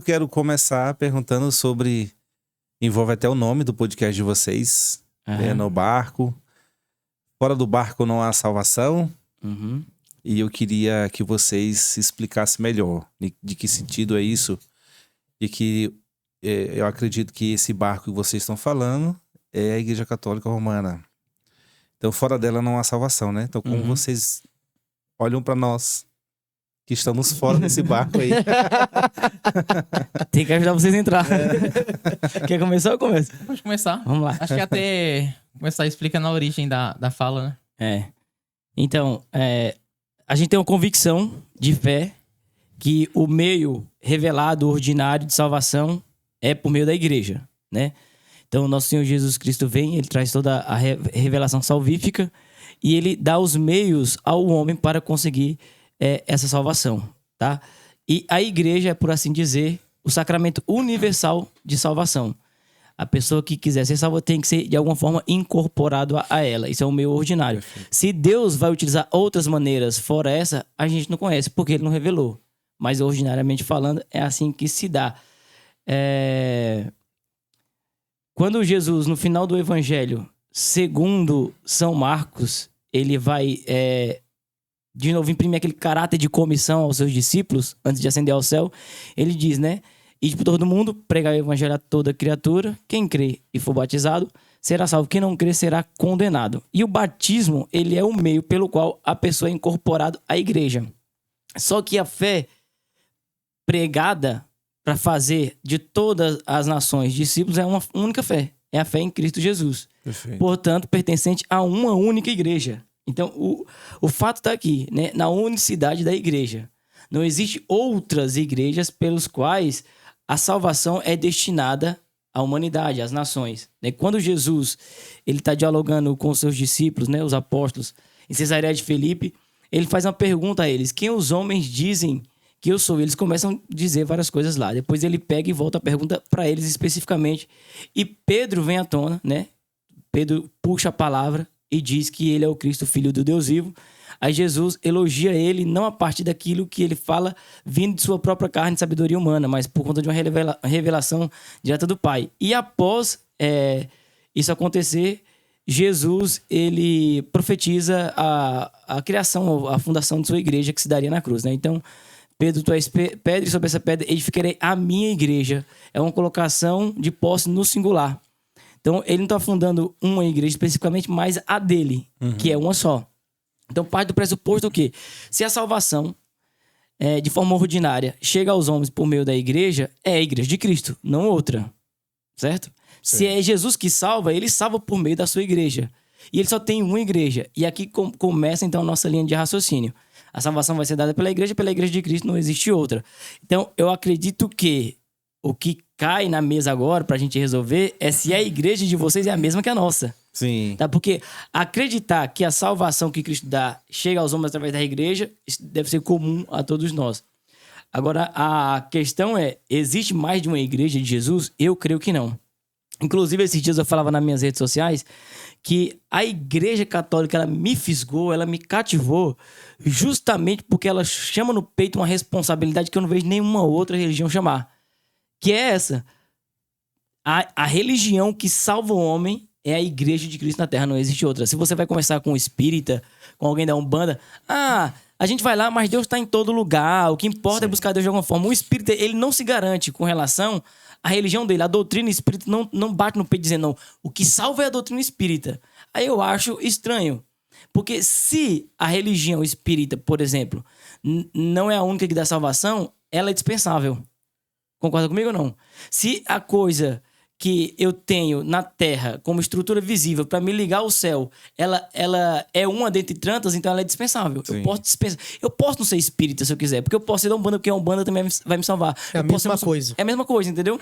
Quero começar perguntando sobre... Envolve até o nome do podcast de vocês. No barco. Fora do barco não há salvação. Uhum. E eu queria que vocês explicassem melhor de que sentido é isso. E que eu acredito que esse barco que vocês estão falando é a Igreja Católica Romana. Então fora dela não há salvação, né? Então como vocês olham para nós que estamos fora desse barco aí? Tem que ajudar vocês a entrar. Quer começar ou começa? Pode começar. Vamos lá. Acho que até começar explicando a origem da fala, né? Então, a gente tem uma convicção de fé que o meio revelado, ordinário de salvação é por meio da igreja, né? Então, nosso Senhor Jesus Cristo vem, ele traz toda a revelação salvífica e ele dá os meios ao homem para conseguir essa salvação, tá? E a igreja é, por assim dizer, o sacramento universal de salvação. A pessoa que quiser ser salva tem que ser, de alguma forma, incorporado a ela. Isso é o meio ordinário. Perfeito. Se Deus vai utilizar outras maneiras fora essa, a gente não conhece, porque ele não revelou. Mas, ordinariamente falando, é assim que se dá. Quando Jesus, no final do Evangelho, segundo São Marcos, ele vai... de novo, imprimir aquele caráter de comissão aos seus discípulos, antes de ascender ao céu, ele diz, né? Ide por todo mundo, pregar o evangelho a toda criatura. Quem crê e for batizado será salvo. Quem não crê será condenado. E o batismo, ele é o meio pelo qual a pessoa é incorporada à igreja. Só que a fé pregada para fazer de todas as nações discípulos é uma única fé. É a fé em Cristo Jesus. Perfeito. Portanto, pertencente a uma única igreja. Então, o fato está aqui, né? Na unicidade da igreja. Não existe outras igrejas pelos quais a salvação é destinada à humanidade, às nações. Quando Jesus está dialogando com os seus discípulos, né, os apóstolos, em Cesareia de Filipe, ele faz uma pergunta a eles. Quem os homens dizem que eu sou? Eles começam a dizer várias coisas lá. Depois ele pega e volta a pergunta para eles especificamente. E Pedro vem à tona, né? Pedro puxa a palavra e diz que ele é o Cristo, filho do Deus vivo. Aí Jesus elogia ele não a partir daquilo que ele fala vindo de sua própria carne de sabedoria humana, mas por conta de uma revelação direta do Pai. E após isso acontecer, Jesus ele profetiza a criação, a fundação de sua igreja que se daria na cruz, né? Então, Pedro, tu és pedra e sobre essa pedra edificarei a minha igreja. É uma colocação de posse no singular. Então, ele não está fundando uma igreja especificamente, mas a dele, que é uma só. Então, parte do pressuposto o quê? Se a salvação, de forma ordinária, chega aos homens por meio da igreja, é a igreja de Cristo, não outra. Certo? Sim. Se é Jesus que salva, ele salva por meio da sua igreja. E ele só tem uma igreja. E aqui começa, então, a nossa linha de raciocínio. A salvação vai ser dada pela igreja de Cristo, não existe outra. Então, eu acredito que o que cai na mesa agora pra gente resolver é se a igreja de vocês é a mesma que a nossa. Sim. Tá? Porque acreditar que a salvação que Cristo dá chega aos homens através da igreja, isso deve ser comum a todos nós. Agora, a questão é, existe mais de uma igreja de Jesus? Eu creio que não. Inclusive, esses dias eu falava nas minhas redes sociais que a igreja católica, ela me fisgou, ela me cativou justamente porque ela chama no peito uma responsabilidade que eu não vejo nenhuma outra religião chamar. Que é essa. A religião que salva o homem é a igreja de Cristo na Terra, não existe outra. Se você vai conversar com um espírita, com alguém da Umbanda, a gente vai lá, mas Deus está em todo lugar, o que importa é buscar Deus de alguma forma. O espírita, ele não se garante com relação à religião dele, a doutrina espírita não bate no peito dizendo, não, o que salva é a doutrina espírita. Aí eu acho estranho, porque se a religião espírita, por exemplo, não é a única que dá salvação, ela é dispensável. Concorda comigo ou não? Se a coisa que eu tenho na Terra como estrutura visível para me ligar ao céu, ela é uma dentre tantas, então ela é dispensável. Sim. Eu posso não ser espírita se eu quiser, porque eu posso ser da Umbanda, porque a Umbanda também vai me salvar. É a mesma coisa. É a mesma coisa, entendeu?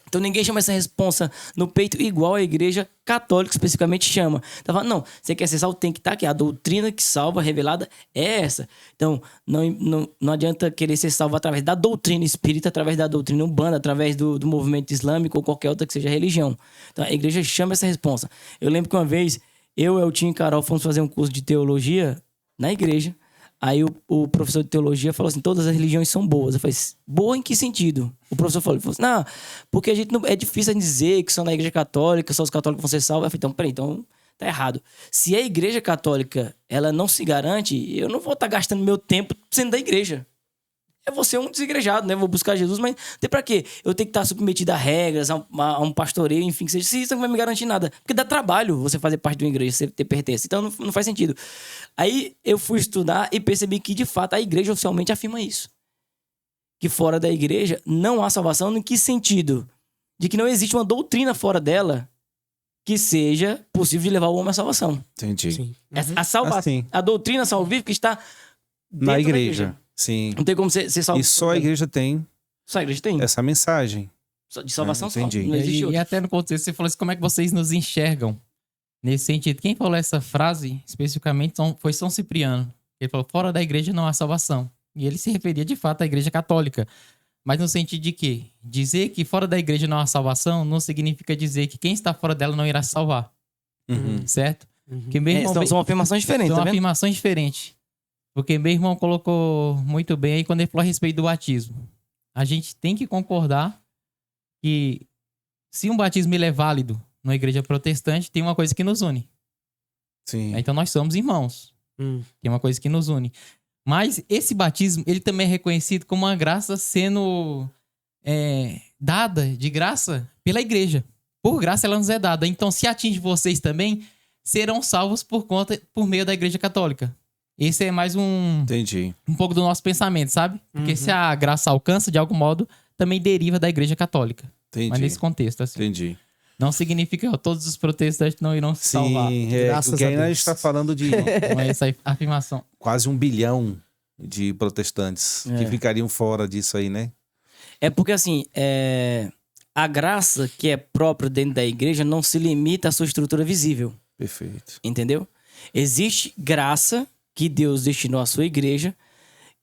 Então ninguém chama essa responsa no peito igual a igreja católica especificamente chama. Então, fala, não, você quer ser salvo, tem que estar aqui. A doutrina que salva, revelada, é essa. Então não adianta querer ser salvo através da doutrina espírita, através da doutrina umbanda, através do movimento islâmico ou qualquer outra que seja religião. Então a igreja chama essa responsa. Eu lembro que uma vez, eu, Eltinho e Carol fomos fazer um curso de teologia na igreja. Aí o professor de teologia falou assim, todas as religiões são boas. Eu falei, boa em que sentido? O professor falou assim, não, porque a gente não, é difícil dizer que são na igreja católica, só os católicos vão ser salvos. Eu falei, então, peraí, então tá errado. Se a igreja católica, ela não se garante, eu não vou estar gastando meu tempo sendo da igreja. Eu vou ser um desigrejado, né? Vou buscar Jesus, mas tem pra quê? Eu tenho que estar submetido a regras, a um pastoreio, enfim, que seja. Isso não vai me garantir nada. Porque dá trabalho você fazer parte de uma igreja, você ter pertence. Então não faz sentido. Aí eu fui estudar e percebi que, de fato, a igreja oficialmente afirma isso. Que fora da igreja não há salvação. Em que sentido? De que não existe uma doutrina fora dela que seja possível de levar o homem à salvação. Entendi. Sim. A salvação, Assim. a doutrina salvífica está dentro Na da igreja. Sim. Não tem como ser salvo. E só a igreja tem Só a igreja tem. essa mensagem. De salvação só. entendi. Não existe E outra. até no contexto, você falou assim, como é que vocês nos enxergam? Nesse sentido, quem falou essa frase, especificamente, foi São Cipriano. Ele falou, fora da igreja não há salvação. E ele se referia, de fato, à igreja católica. Mas no sentido de que dizer que fora da igreja não há salvação não significa dizer que quem está fora dela não irá se salvar. Uhum. Certo? Porque meu irmão, São afirmações diferentes, são tá vendo? afirmações diferentes. Porque meu irmão colocou muito bem aí quando ele falou a respeito do batismo. A gente tem que concordar que se um batismo ele é válido numa igreja protestante, tem uma coisa que nos une. Sim. Então nós somos irmãos. Tem uma coisa que nos une. Mas esse batismo, ele também é reconhecido como uma graça sendo dada de graça pela igreja. Por graça ela nos é dada. Então se atinge vocês também, serão salvos por meio da igreja católica. Esse é mais Entendi. um pouco do nosso pensamento, sabe? Porque se a graça alcança, de algum modo, também deriva da igreja católica. Entendi. Mas nesse contexto, assim. Entendi. Não significa que todos os protestantes não irão se salvar. Sim, Graças porque a ainda a Deus. gente está falando de Não é essa a afirmação. quase 1 bilhão de protestantes que ficariam fora disso aí, né? É porque, assim, a graça que é própria dentro da igreja não se limita à sua estrutura visível, Perfeito. entendeu? Existe graça que Deus destinou à sua igreja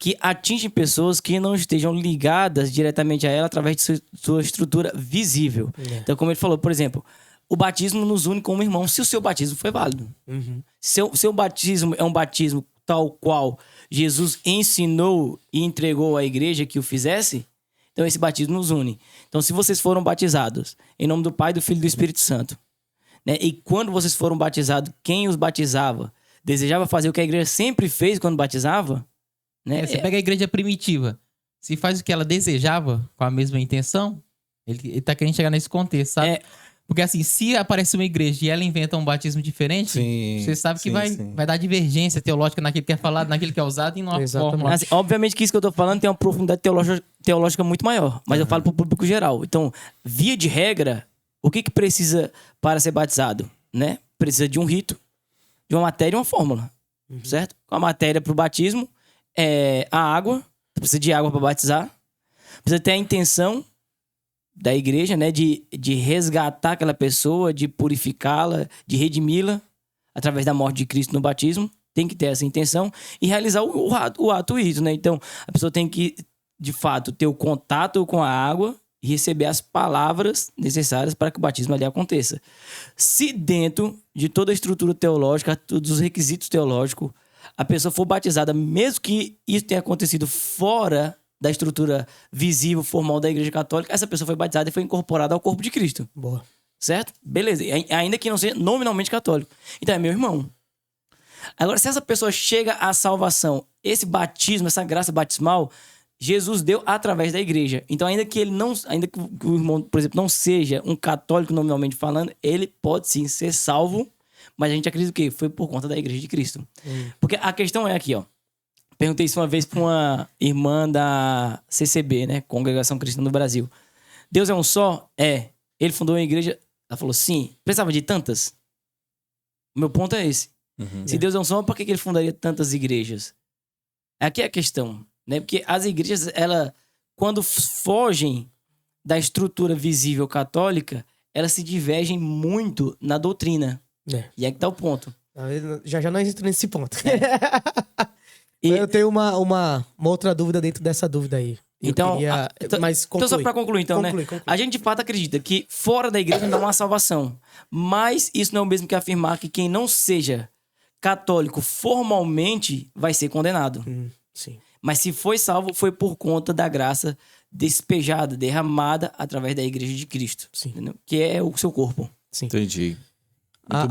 que atinge pessoas que não estejam ligadas diretamente a ela através de sua estrutura visível. Então, como ele falou, por exemplo, o batismo nos une como irmãos se o seu batismo foi válido. Seu batismo é um batismo tal qual Jesus ensinou e entregou à igreja que o fizesse, então esse batismo nos une. Então, se vocês foram batizados em nome do Pai, do Filho e do Espírito Santo, né? E quando vocês foram batizados, quem os batizava desejava fazer o que a igreja sempre fez quando batizava, né? Você pega a igreja primitiva, se faz o que ela desejava com a mesma intenção, ele tá querendo chegar nesse contexto, sabe? Porque assim, se aparece uma igreja e ela inventa um batismo diferente, Sim, você sabe que sim. vai dar divergência teológica naquilo que é falado, naquilo que é usado e numa Exatamente. fórmula. Assim, obviamente que isso que eu tô falando tem uma profundidade teológica muito maior, mas eu falo pro público geral. Então, via de regra, o que precisa para ser batizado, né? Precisa de um rito, de uma matéria e uma fórmula, certo? A matéria pro batismo é a água, precisa de água para batizar, precisa ter a intenção da igreja, né, de resgatar aquela pessoa, de purificá-la, de redimi-la através da morte de Cristo no batismo. Tem que ter essa intenção e realizar o ato isso, né? Então, a pessoa tem que, de fato, ter o contato com a água e receber as palavras necessárias para que o batismo ali aconteça. Se dentro de toda a estrutura teológica, todos os requisitos teológicos, a pessoa for batizada, mesmo que isso tenha acontecido fora da estrutura visível, formal da Igreja Católica, essa pessoa foi batizada e foi incorporada ao corpo de Cristo. Boa. Certo? Beleza. Ainda que não seja nominalmente católico. Então é meu irmão. Agora, se essa pessoa chega à salvação, esse batismo, essa graça batismal, Jesus deu através da igreja. Então, ainda que o irmão, por exemplo, não seja um católico nominalmente falando, ele pode sim ser salvo, mas a gente acredita que foi por conta da igreja de Cristo. Porque a questão é aqui, ó. Perguntei isso uma vez para uma irmã da CCB, né? Congregação Cristã do Brasil. Deus é um só? É. Ele fundou uma igreja? Ela falou, sim. Precisava de tantas? O meu ponto é esse. Se Deus é um só, por que ele fundaria tantas igrejas? Aqui é a questão, né? Porque as igrejas, quando fogem da estrutura visível católica, elas se divergem muito na doutrina. E é que tá o ponto. Já nós entramos nesse ponto. E- Eu tenho uma outra dúvida dentro dessa dúvida aí. Eu Então, queria- mas então, só para concluir, então, Conclui. né? A gente de fato acredita que fora da igreja não há salvação. Mas isso não é o mesmo que afirmar que quem não seja católico formalmente vai ser condenado. Sim. Mas se foi salvo, foi por conta da graça despejada, derramada através da igreja de Cristo. Sim. Entendeu? Que é o seu corpo. Sim. Entendi. A